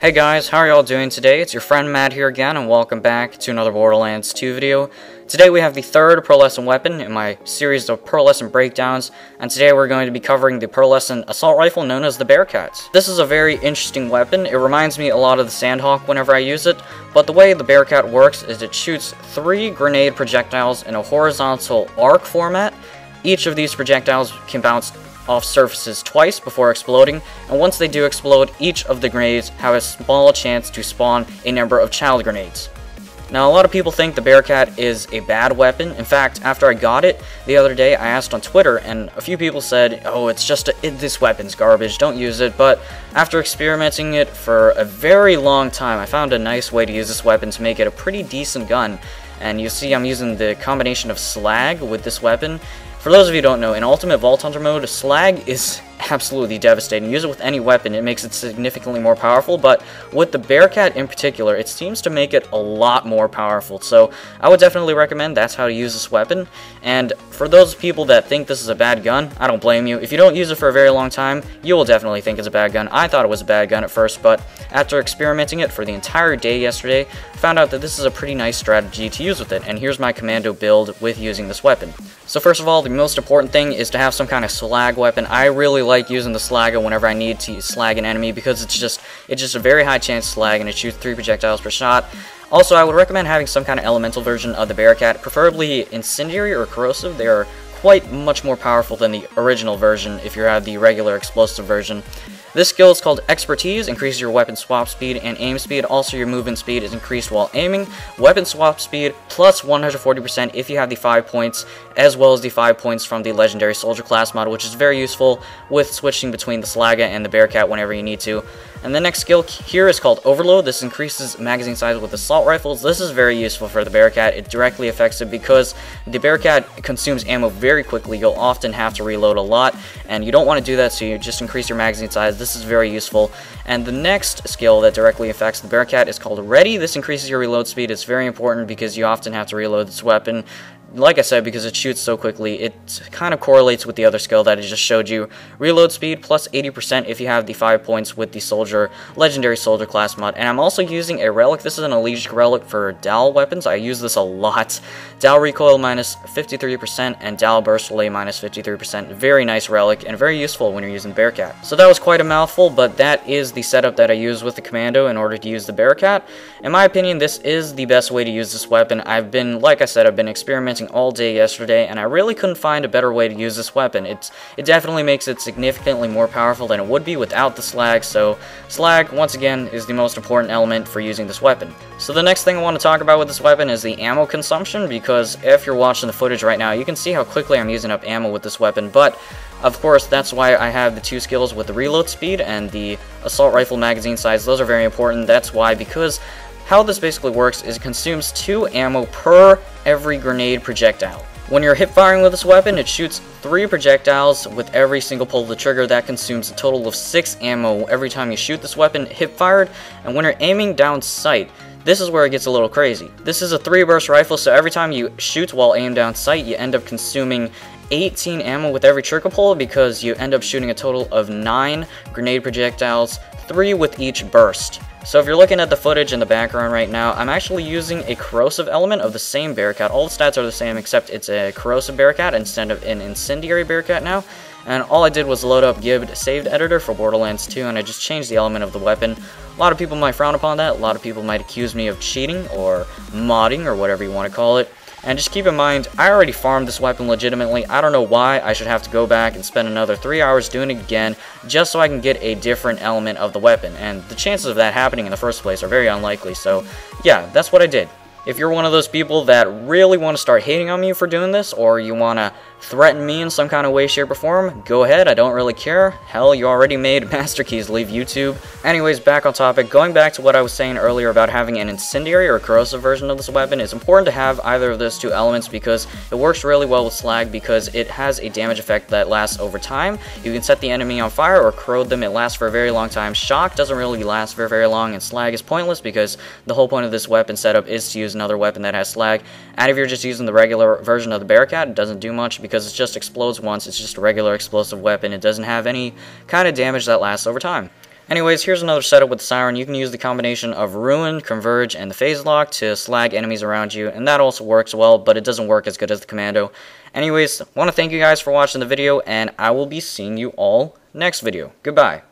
Hey guys, how are y'all doing today? It's your friend Matt here again, and welcome back to another Borderlands 2 video. Today we have the third Pearlescent weapon in my series of Pearlescent breakdowns, and today we're going to be covering the Pearlescent assault rifle known as the Bearcat. This is a very interesting weapon. It reminds me a lot of the Sandhawk whenever I use it, but the way the Bearcat works is it shoots 3 grenade projectiles in a horizontal arc format. Each of these projectiles can bounce off surfaces twice before exploding, and once they do explode, each of the grenades have a small chance to spawn a number of child grenades. Now, a lot of people think the Bearcat is a bad weapon. In fact, after I got it the other day, I asked on Twitter, and a few people said, oh, it's just this weapon's garbage, don't use it. But after experimenting it for a very long time, I found a nice way to use this weapon to make it a pretty decent gun. And you see I'm using the combination of slag with this weapon. For those of you who don't know, in Ultimate Vault Hunter mode, slag is absolutely devastating. Use it with any weapon, it makes it significantly more powerful, but with the Bearcat in particular, it seems to make it a lot more powerful. So I would definitely recommend that's how to use this weapon. And for those people that think this is a bad gun, I don't blame you. If you don't use it for a very long time, you will definitely think it's a bad gun. I thought it was a bad gun at first, but after experimenting it for the entire day yesterday, I found out that this is a pretty nice strategy to use with it, and here's my commando build with using this weapon. So first of all, the most important thing is to have some kind of slag weapon. I really like using the slagger whenever I need to slag an enemy because it's just a very high chance slag, and it shoots 3 projectiles per shot. Also, I would recommend having some kind of elemental version of the Bearcat, preferably incendiary or corrosive. They are quite much more powerful than the original version if you have the regular explosive version. This skill is called Expertise, increases your weapon swap speed and aim speed. Also, your movement speed is increased while aiming. Weapon swap speed plus 140% if you have the 5 points, as well as the 5 points from the Legendary Soldier class mod, which is very useful with switching between the Slagga and the Bearcat whenever you need to. And the next skill here is called Overload. This increases magazine size with assault rifles. This is very useful for the Bearcat. It directly affects it because the Bearcat consumes ammo very quickly. You'll often have to reload a lot, and you don't want to do that, so you just increase your magazine size. This is very useful. And the next skill that directly affects the Bearcat is called Ready. This increases your reload speed. It's very important because you often have to reload this weapon. Like I said, because it shoots so quickly, it kind of correlates with the other skill that I just showed you. Reload speed plus 80% if you have the 5 points with the Legendary Soldier class mod. And I'm also using a relic. This is an Elegiac relic for Dal weapons. I use this a lot. Dal recoil minus 53% and Dal burst delay minus 53%. Very nice relic and very useful when you're using Bearcat. So that was quite a mouthful, but that is the setup that I use with the commando in order to use the Bearcat. In my opinion, this is the best way to use this weapon. Like I said, I've been experimenting all day yesterday, and I really couldn't find a better way to use this weapon. It definitely makes it significantly more powerful than it would be without the slag, so slag, once again, is the most important element for using this weapon. So the next thing I want to talk about with this weapon is the ammo consumption, because if you're watching the footage right now, you can see how quickly I'm using up ammo with this weapon, but of course, that's why I have the 2 skills with the reload speed and the assault rifle magazine size. Those are very important. That's why, because how this basically works is it consumes 2 ammo per every grenade projectile. When you're hip firing with this weapon, it shoots 3 projectiles with every single pull of the trigger. That consumes a total of 6 ammo every time you shoot this weapon hip fired. And when you're aiming down sight, this is where it gets a little crazy. This is a 3-burst rifle, so every time you shoot while aimed down sight, you end up consuming 18 ammo with every trigger pull because you end up shooting a total of 9 grenade projectiles, 3 with each burst. So if you're looking at the footage in the background right now, I'm actually using a corrosive element of the same Bearcat. All the stats are the same except it's a corrosive Bearcat instead of an incendiary Bearcat now. And all I did was load up Gibbed Saved Editor for Borderlands 2, and I just changed the element of the weapon. A lot of people might frown upon that. A lot of people might accuse me of cheating or modding or whatever you want to call it. And just keep in mind, I already farmed this weapon legitimately. I don't know why I should have to go back and spend another 3 hours doing it again just so I can get a different element of the weapon. And the chances of that happening in the first place are very unlikely. So yeah, that's what I did. If you're one of those people that really want to start hating on me for doing this, or you want to threaten me in some kind of way, shape, or form, go ahead, I don't really care. Hell, you already made Master Keys leave YouTube. Anyways, back on topic, going back to what I was saying earlier about having an incendiary or corrosive version of this weapon, it's important to have either of those 2 elements because it works really well with slag because it has a damage effect that lasts over time. You can set the enemy on fire or corrode them, it lasts for a very long time. Shock doesn't really last for very long, and slag is pointless because the whole point of this weapon setup is to use another weapon that has slag. And if you're just using the regular version of the Bearcat, it doesn't do much because it just explodes once. It's just a regular explosive weapon. It doesn't have any kind of damage that lasts over time. Anyways, here's another setup with the Siren. You can use the combination of Ruin, Converge, and the Phase Lock to slag enemies around you, and that also works well, but it doesn't work as good as the Commando. Anyways, I want to thank you guys for watching the video, and I will be seeing you all next video. Goodbye.